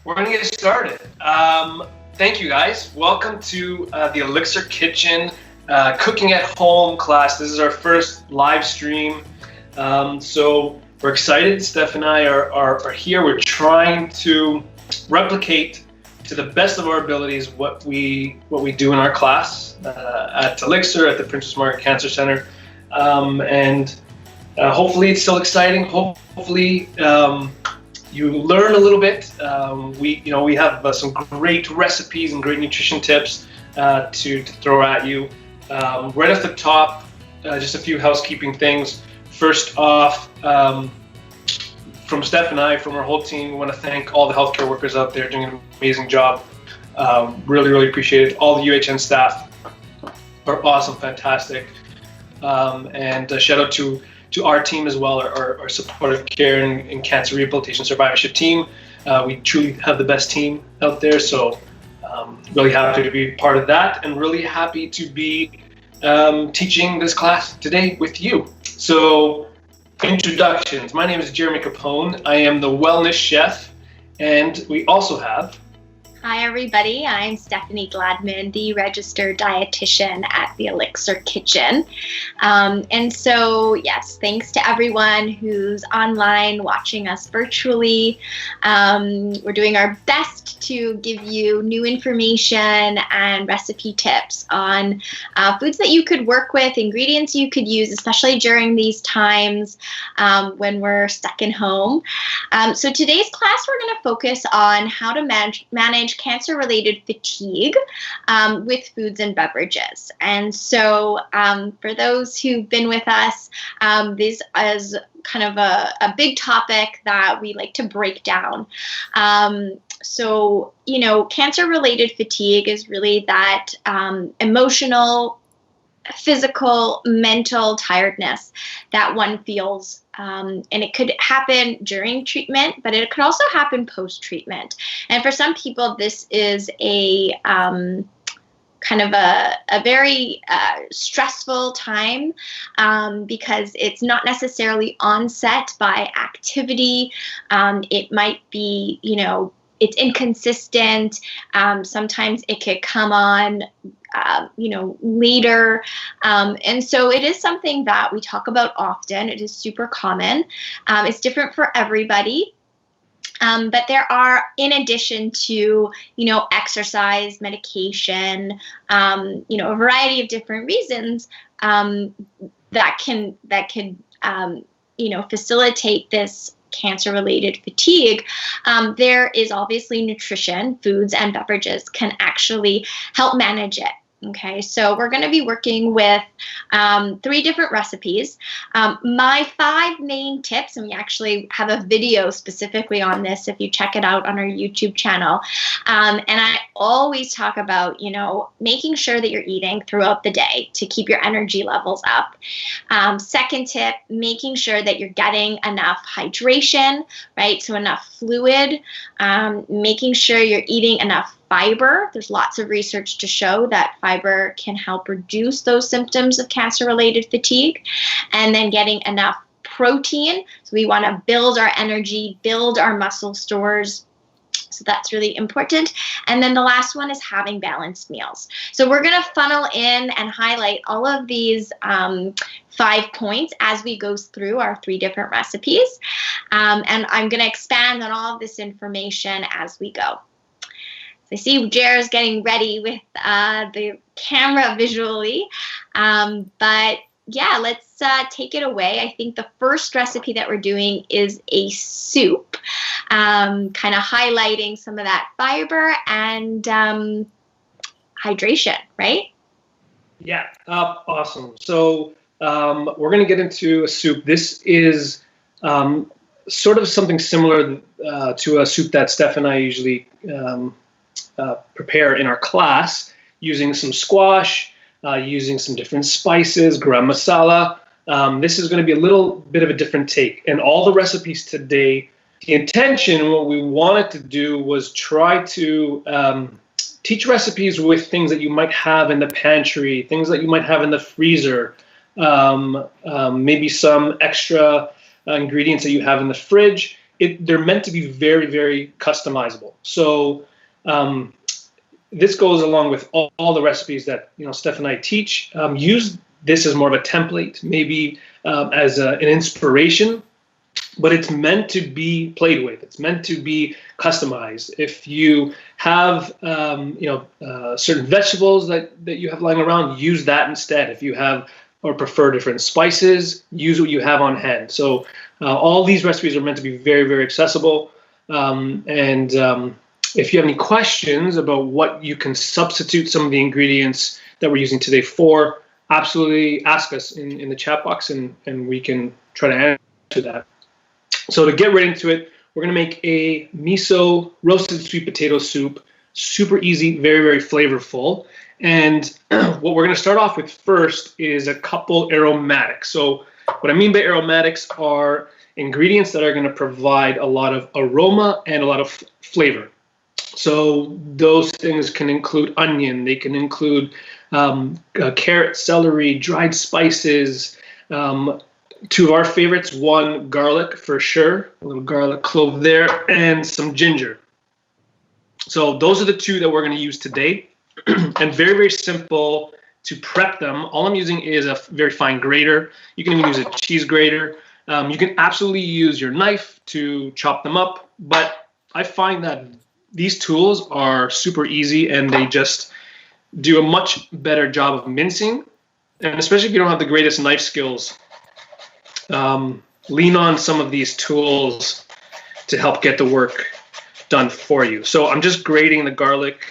We're going to get started. Thank you, guys. Welcome to the Elixir Kitchen Cooking at Home class. This is our first live stream. So we're excited. Steph and I are here. We're trying to replicate to the best of our abilities what we do in our class at Elixir at the Princess Margaret Cancer Center. Hopefully it's still exciting. Hopefully you learn a little bit. We have some great recipes and great nutrition tips to throw at you. Right off the top, just a few housekeeping things. First off, from Steph and I, from our whole team, we want to thank all the healthcare workers out there doing an amazing job. Really appreciate it. All the UHN staff are awesome, fantastic. And a shout out to our team as well, our supportive care and cancer rehabilitation survivorship team. We truly have the best team out there, so really happy to be part of that and really happy to be teaching this class today with you. So, introductions. My name is Jeremy Capone. I am the wellness chef, and we also have... Hi everybody, I'm Stephanie Gladman, the registered dietitian at the Elixir Kitchen. And so, yes, thanks to everyone who's online watching us virtually. We're doing our best to give you new information and recipe tips on foods that you could work with, ingredients you could use, especially during these times when we're stuck in home. So today's class, we're going to focus on how to manage cancer-related fatigue with foods and beverages. And so for those who've been with us, this is kind of a big topic that we like to break down. So, cancer-related fatigue is really that emotional, physical, mental tiredness that one feels. And it could happen during treatment, but it could also happen post-treatment. And for some people, this is a kind of a very stressful time because it's not necessarily onset by activity. It might be, it's inconsistent. Sometimes it could come on later. And so it is something that we talk about often. It is super common. It's different for everybody. But there are, in addition to, exercise, medication, a variety of different reasons that can facilitate this cancer-related fatigue. There is obviously nutrition, foods and beverages can actually help manage it. Okay, so we're going to be working with 3 different recipes. My 5 main tips, and we actually have a video specifically on this if you check it out on our YouTube channel. And I always talk about, making sure that you're eating throughout the day to keep your energy levels up. Second tip, making sure that you're getting enough hydration, right? So enough fluid, making sure you're eating enough fiber. There's lots of research to show that fiber can help reduce those symptoms of cancer-related fatigue, and then getting enough protein. So we want to build our energy, build our muscle stores. So that's really important. And then the last one is having balanced meals. So we're going to funnel in and highlight all of these 5 points as we go through our 3 different recipes. And I'm going to expand on all of this information as we go. I see Jer's getting ready with the camera visually, but yeah, let's take it away. I think the first recipe that we're doing is a soup, kind of highlighting some of that fiber and hydration, right? Yeah, awesome. So we're going to get into a soup. This is sort of something similar to a soup that Steph and I usually prepare in our class, using some squash, using some different spices, garam masala. This is going to be a little bit of a different take. And all the recipes today, the intention, what we wanted to do was try to teach recipes with things that you might have in the pantry, things that you might have in the freezer, maybe some extra ingredients that you have in the fridge, they're meant to be very, very customizable. So this goes along with all the recipes that Steph and I teach. Use this as more of a template, maybe as an inspiration, but it's meant to be played with. It's meant to be customized. If you have certain vegetables that you have lying around, use that instead. If you have or prefer different spices, use what you have on hand. So all these recipes are meant to be very, very accessible. If you have any questions about what you can substitute some of the ingredients that we're using today for, absolutely ask us in the chat box, and we can try to answer that. So to get right into it, we're going to make a miso roasted sweet potato soup. Super easy, very, very flavorful. And what we're going to start off with first is a couple aromatics. So what I mean by aromatics are ingredients that are going to provide a lot of aroma and a lot of flavor. So those things can include onion, they can include carrot, celery, dried spices, two of our favorites, one garlic for sure, a little garlic clove there, and some ginger. So those are the two that we're going to use today, and very, very simple to prep them. All I'm using is a very fine grater. You can even use a cheese grater. You can absolutely use your knife to chop them up, but I find that these tools are super easy and they just do a much better job of mincing. And especially if you don't have the greatest knife skills, lean on some of these tools to help get the work done for you. So I'm just grating the garlic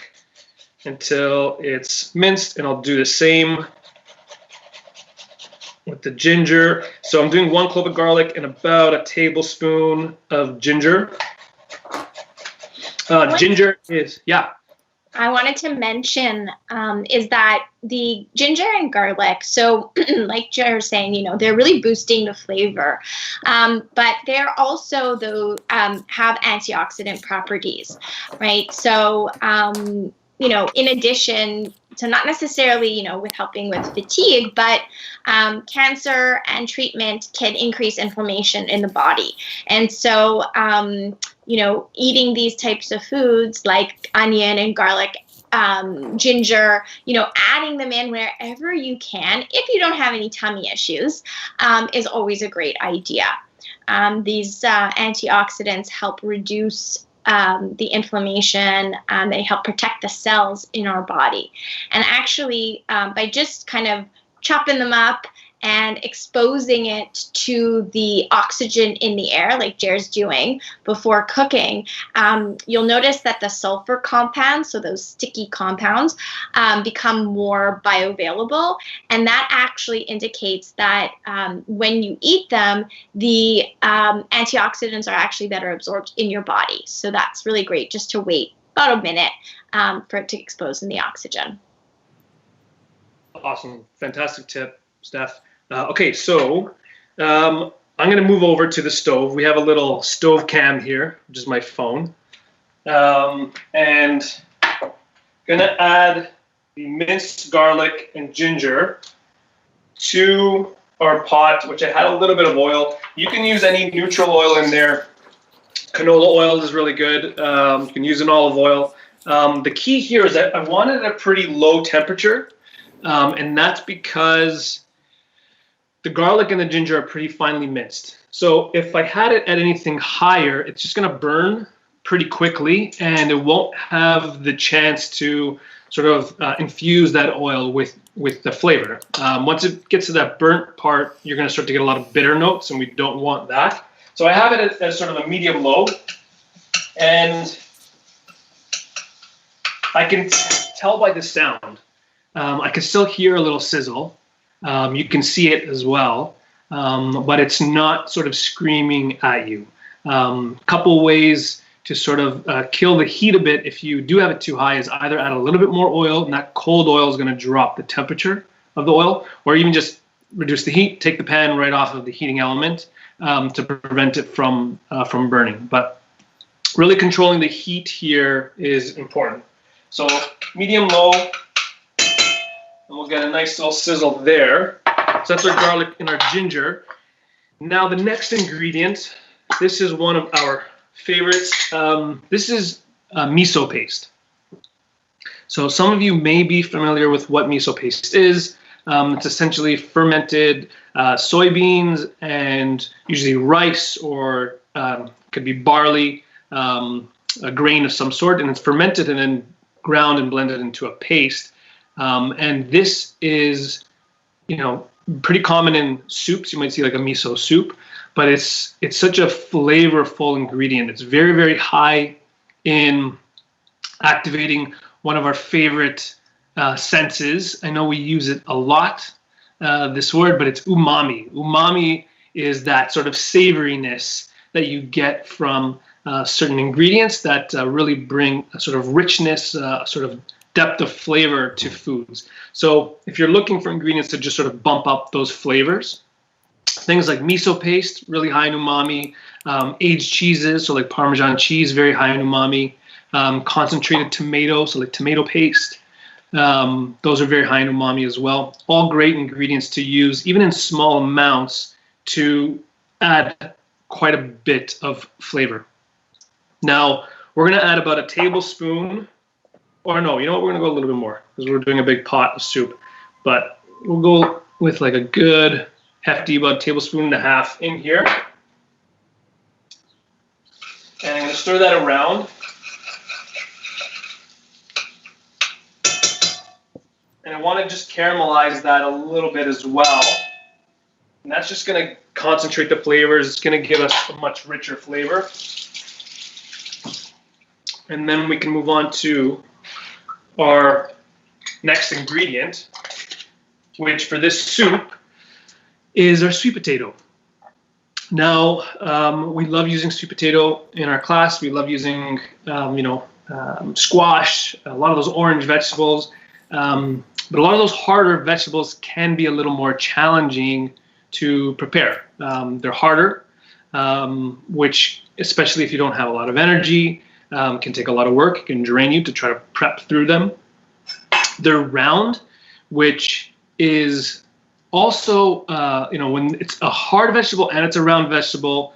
until it's minced, and I'll do the same with the ginger. So I'm doing 1 clove of garlic and about a tablespoon of ginger. Ginger is, yeah. I wanted to mention is that the ginger and garlic, so like Jer was saying, they're really boosting the flavor, but they're also have antioxidant properties, right? So, in addition to not necessarily, with helping with fatigue, but cancer and treatment can increase inflammation in the body. And so, eating these types of foods like onion and garlic, ginger, adding them in wherever you can, if you don't have any tummy issues, is always a great idea. These antioxidants help reduce the inflammation, they help protect the cells in our body. And actually, by just kind of chopping them up and exposing it to the oxygen in the air, like Jer's doing before cooking, you'll notice that the sulfur compounds, so those sticky compounds, become more bioavailable. And that actually indicates that when you eat them, the antioxidants are actually better absorbed in your body. So that's really great, just to wait about a minute for it to expose in the oxygen. Awesome. Fantastic tip, Steph. Okay, so I'm going to move over to the stove. We have a little stove cam here, which is my phone. And going to add the minced garlic and ginger to our pot, which I had a little bit of oil. You can use any neutral oil in there. Canola oil is really good. You can use an olive oil. The key here is that I want it at a pretty low temperature, and that's because the garlic and the ginger are pretty finely minced. So if I had it at anything higher, it's just going to burn pretty quickly, and it won't have the chance to sort of infuse that oil with the flavor. Once it gets to that burnt part, you're going to start to get a lot of bitter notes, and we don't want that. So I have it at sort of a medium-low, and I can tell by the sound. I can still hear a little sizzle. You can see it as well, but it's not sort of screaming at you. Couple ways to sort of kill the heat a bit if you do have it too high is either add a little bit more oil, and that cold oil is going to drop the temperature of the oil, or even just reduce the heat, take the pan right off of the heating element to prevent it from burning. But really controlling the heat here is important. So medium-low. And we'll get a nice little sizzle there. So that's our garlic and our ginger. Now the next ingredient this is one of our favorites. This is miso paste. So some of you may be familiar with what miso paste is. It's essentially fermented soybeans and usually rice, or could be barley, a grain of some sort, and it's fermented and then ground and blended into a paste. And this is, pretty common in soups. You might see like a miso soup, but it's such a flavorful ingredient. It's very, very high in activating one of our favorite senses. I know we use it a lot, this word, but it's umami. Umami is that sort of savoriness that you get from certain ingredients that really bring a sort of richness, sort of depth of flavor to foods. So if you're looking for ingredients to just sort of bump up those flavors, things like miso paste, really high in umami, aged cheeses, so like Parmesan cheese, very high in umami, concentrated tomato, so like tomato paste, those are very high in umami as well. All great ingredients to use, even in small amounts, to add quite a bit of flavor. Now, we're going to add about a tablespoon, or no, you know what, we're going to go a little bit more because we're doing a big pot of soup. But we'll go with like a good hefty, about a tablespoon and a half in here. And I'm going to stir that around. And I want to just caramelize that a little bit as well. And that's just going to concentrate the flavors. It's going to give us a much richer flavor. And then we can move on to our next ingredient, which for this soup is our sweet potato. Now, we love using sweet potato in our class. We love using, squash, a lot of those orange vegetables. But a lot of those harder vegetables can be a little more challenging to prepare. They're harder, which, especially if you don't have a lot of energy, can take a lot of work. It can drain you to try to prep through them. They're round, which is also, when it's a hard vegetable and it's a round vegetable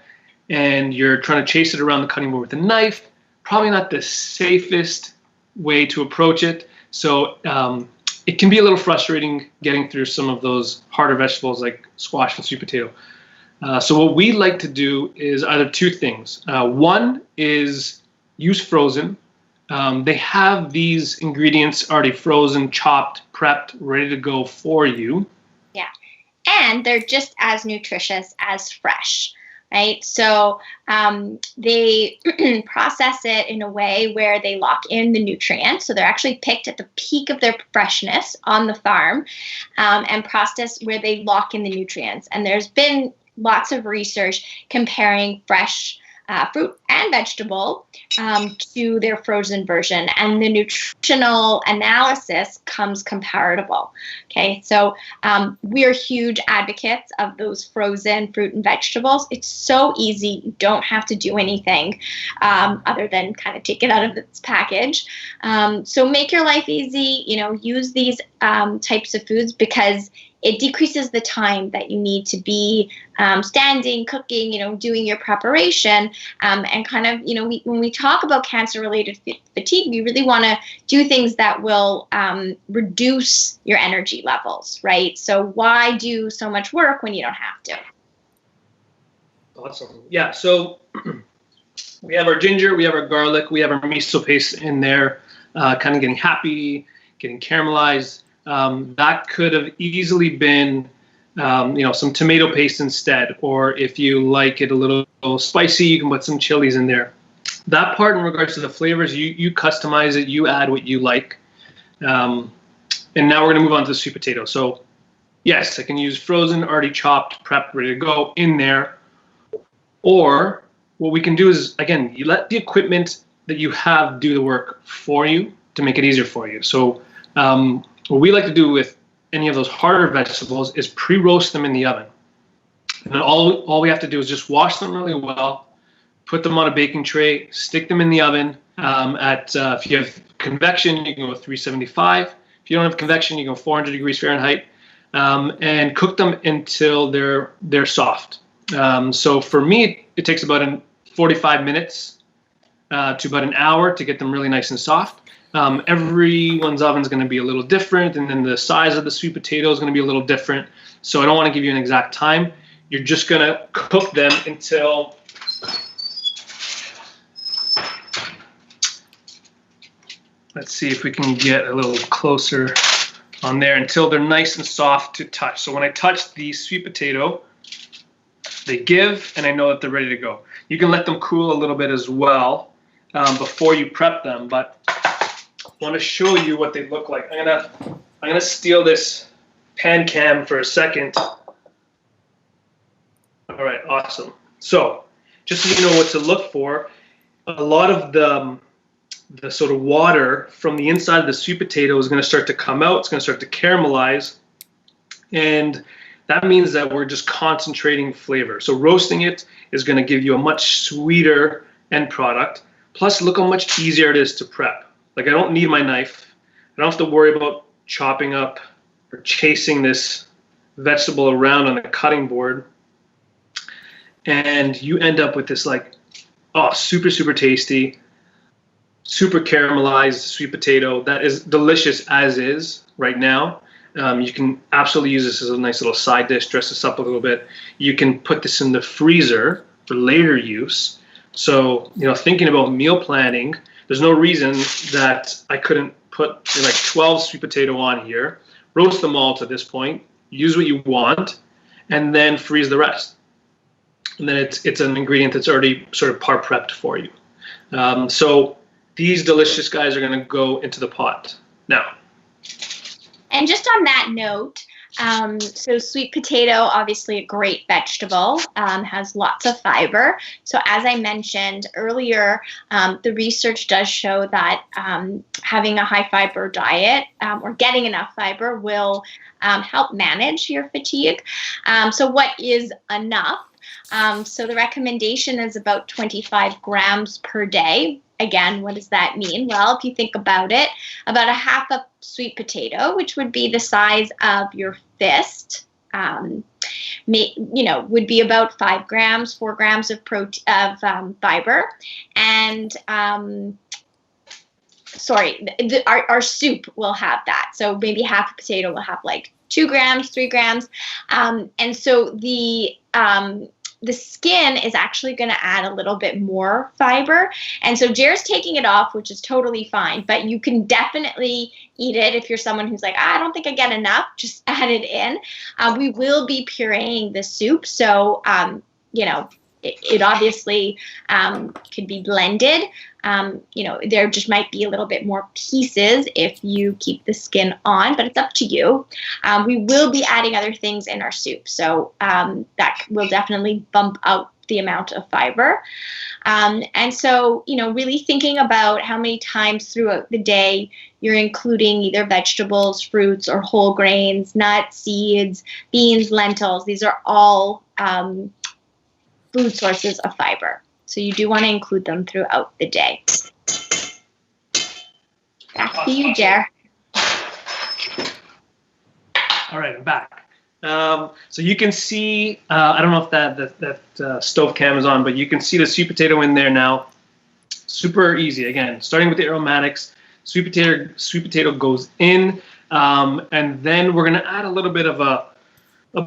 and you're trying to chase it around the cutting board with a knife, probably not the safest way to approach it. So it can be a little frustrating getting through some of those harder vegetables like squash and sweet potato. So what we like to do is either two things. One is use frozen. They have these ingredients already frozen, chopped, prepped, ready to go for you. Yeah. And they're just as nutritious as fresh, right? So they process it in a way where they lock in the nutrients. So they're actually picked at the peak of their freshness on the farm, and processed where they lock in the nutrients. And there's been lots of research comparing fresh fruit and vegetable to their frozen version, and the nutritional analysis comes comparable. Okay, so we're huge advocates of those frozen fruit and vegetables. It's so easy. You don't have to do anything other than kind of take it out of its package. So make your life easy. Use these types of foods because it decreases the time that you need to be standing, cooking, doing your preparation. And kind of, when we talk about cancer-related fatigue, we really want to do things that will reduce your energy levels, right? So why do so much work when you don't have to? Awesome. Yeah, so we have our ginger, we have our garlic, we have our miso paste in there, kind of getting happy, getting caramelized. That could have easily been, some tomato paste instead, or if you like it a little spicy, you can put some chilies in there. That part, in regards to the flavors, you customize it, you add what you like. And now we're going to move on to the sweet potato. So, yes, I can use frozen, already chopped, prepped, ready to go in there. Or what we can do is, again, you let the equipment that you have do the work for you to make it easier for you. So, what we like to do with any of those harder vegetables is pre-roast them in the oven. And then all we have to do is just wash them really well, put them on a baking tray, stick them in the oven if you have convection, you can go 375. If you don't have convection, you go 400 degrees Fahrenheit, and cook them until they're soft. So for me, It takes about 45 minutes to about an hour to get them really nice and soft. Everyone's oven is going to be a little different, and then the size of the sweet potato is going to be a little different. So I don't want to give you an exact time. You're just going to cook them until let's see if we can get a little closer on there, until they're nice and soft to touch. So when I touch the sweet potato, they give, and I know that they're ready to go. You can let them cool a little bit as well before you prep them, but I want to show you what they look like. I'm gonna steal this pan cam for a second. All right, awesome. So just so you know what to look for, a lot of the sort of water from the inside of the sweet potato is going to start to come out. It's going to start to caramelize, and that means that we're just concentrating flavor. So roasting it is going to give you a much sweeter end product. Plus, look how much easier it is to prep. Like, I don't need my knife. I don't have to worry about chopping up or chasing this vegetable around on a cutting board. And you end up with this, like, oh, super, super tasty, super caramelized sweet potato that is delicious as is right now. You can absolutely use this as a nice little side dish, dress this up a little bit. You can put this in the freezer for later use. So, you know, thinking about meal planning, there's no reason that I couldn't put like 12 sweet potato on here, roast them all to this point, use what you want, and then freeze the rest. And then it's an ingredient that's already sort of par prepped for you. So these delicious guys are going to go into the pot now. And just on that note, so sweet potato, obviously a great vegetable, has lots of fiber. So as I mentioned earlier, the research does show that having a high fiber diet or getting enough fiber will help manage your fatigue. So what is enough? So the recommendation is about 25 grams per day. Again, what does that mean? Well, if you think about it, about a half a sweet potato, which would be the size of your fist, would be about 5 grams, 4 grams of fiber. And our soup will have that. So maybe half a potato will have like 2 grams, 3 grams. And so the skin is actually going to add a little bit more fiber. And so Jer's taking it off, which is totally fine, but you can definitely eat it if you're someone who's like, I don't think I get enough, just add it in. We will be pureeing the soup. So, it obviously could be blended. There just might be a little bit more pieces if you keep the skin on, but it's up to you. We will be adding other things in our soup, so that will definitely bump out the amount of fiber. And so, really thinking about how many times throughout the day you're including either vegetables, fruits, or whole grains, nuts, seeds, beans, lentils. These are all food sources of fiber. So you do want to include them throughout the day. Back to you, Jer. All right, I'm back. So you can see, I don't know if that stove cam is on, but you can see the sweet potato in there now. Super easy. Again, starting with the aromatics, sweet potato goes in, and then we're going to add a little bit of a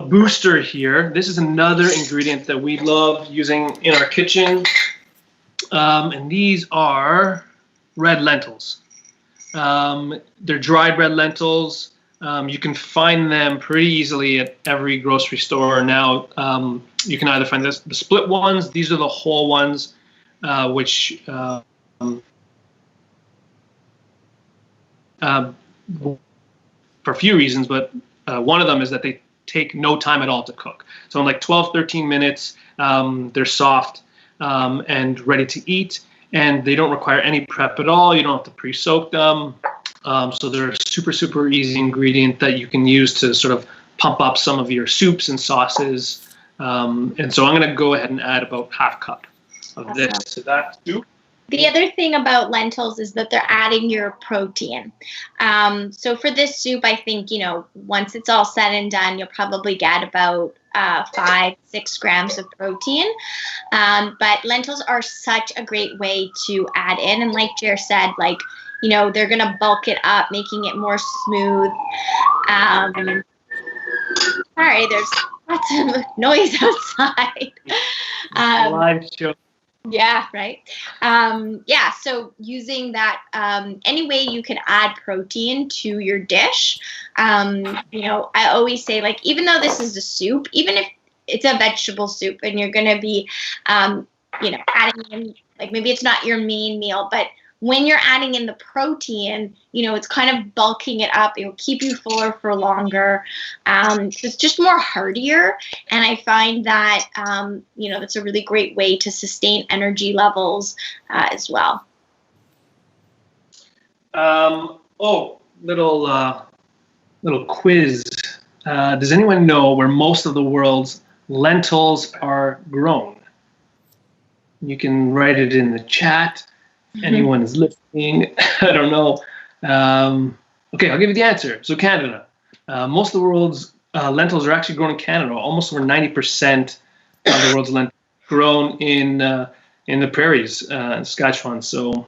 booster here. This is another ingredient that we love using in our kitchen, and these are red lentils. They're dried red lentils. You can find them pretty easily at every grocery store now. You can either find the split ones. These are the whole ones, which for a few reasons, but one of them is that they take no time at all to cook. So in like 12, 13 minutes, they're soft and ready to eat, and they don't require any prep at all. You don't have to pre-soak them. So they're a super, super easy ingredient that you can use to sort of pump up some of your soups and sauces. And so I'm going to go ahead and add about half cup of this to that soup. The other thing about lentils is that they're adding your protein. So for this soup, I think, once it's all said and done, you'll probably get about 5-6 grams of protein. But lentils are such a great way to add in. And like Jer said, like, you know, they're going to bulk it up, making it more smooth. Sorry, there's lots of noise outside. Live show. Yeah, right. Yeah, so using that, any way you can add protein to your dish. You know, I always say, like, even though this is a soup, even if it's a vegetable soup and you're going to be, you know, adding in, like, maybe it's not your main meal, but when you're adding in the protein, you know, it's kind of bulking it up. It will keep you fuller for longer. So it's just more heartier. And I find that, you know, that's a really great way to sustain energy levels as well. Little quiz. Does anyone know where most of the world's lentils are grown? You can write it in the chat. Anyone is listening, I don't know. Okay, I'll give you the answer. So Canada. Most of the world's lentils are actually grown in Canada. Almost over 90% of the world's lentils grown in the prairies in Saskatchewan. So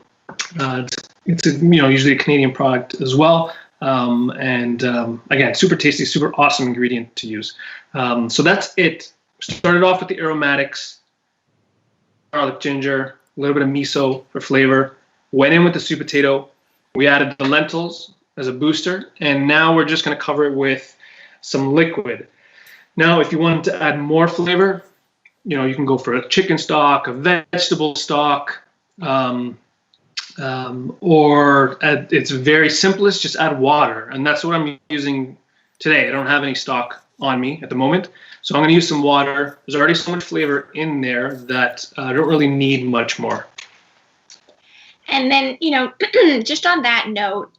it's a, you know, usually a Canadian product as well. Again, super tasty, super awesome ingredient to use. So that's it. Started off with the aromatics, garlic, ginger, a little bit of miso for flavor. Went in with the sweet potato. We added the lentils as a booster, and now we're just going to cover it with some liquid. Now, if you wanted to add more flavor, you know, you can go for a chicken stock, a vegetable stock, or it's very simplest, just add water, and that's what I'm using today. I don't have any stock on me at the moment, so I'm going to use some water. There's already so much flavor in there that I don't really need much more. And then, you know, just on that note,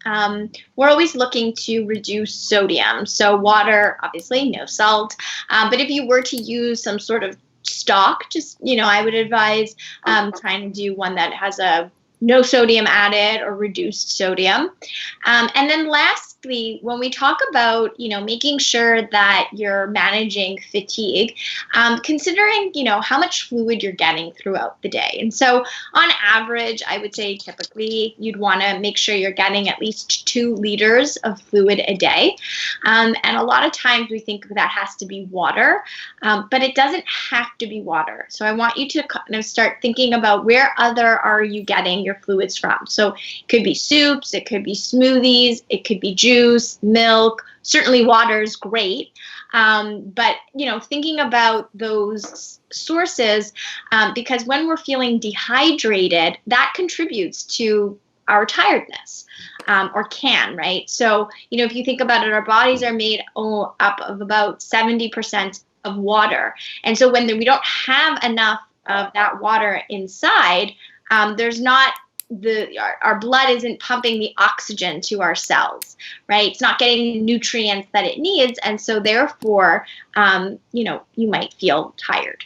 we're always looking to reduce sodium. So water, obviously, no salt. But if you were to use some sort of stock, just, you know, I would advise trying to do one that has a no sodium added or reduced sodium. And then lastly, when we talk about, you know, making sure that you're managing fatigue, considering, you know, how much fluid you're getting throughout the day. And so on average, I would say typically you'd want to make sure you're getting at least 2 liters of fluid a day. And a lot of times we think that has to be water, but it doesn't have to be water. So I want you to kind of start thinking about where other are you getting your fluids from. So it could be soups, it could be smoothies, it could be juice, milk. Certainly water is great, but, you know, thinking about those sources, because when we're feeling dehydrated, that contributes to our tiredness, or can, right? So, you know, if you think about it, our bodies are made up of about 70% of water, and so when we don't have enough of that water inside, there's not our blood isn't pumping the oxygen to our cells, right? It's not getting the nutrients that it needs, and so therefore, you know, you might feel tired.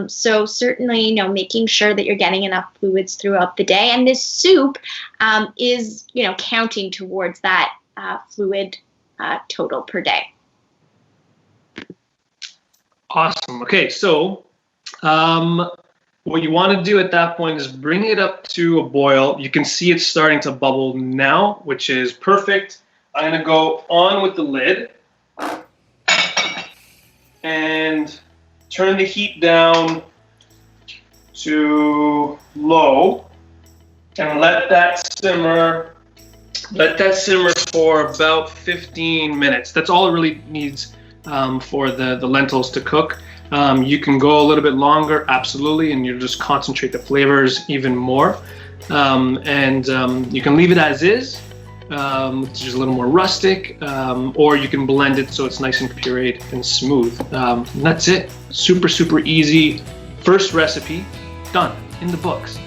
So certainly, you know, making sure that you're getting enough fluids throughout the day, and this soup is, you know, counting towards that fluid total per day. Awesome. Okay, so what you want to do at that point is bring it up to a boil. You can see it's starting to bubble now, which is perfect. I'm going to go on with the lid and turn the heat down to low and let that simmer. Let that simmer for about 15 minutes. That's all it really needs for the lentils to cook. You can go a little bit longer, absolutely, and you just concentrate the flavors even more. You can leave it as is, which is a little more rustic, or you can blend it so it's nice and pureed and smooth. And that's it. Super, super easy. First recipe, done, in the books.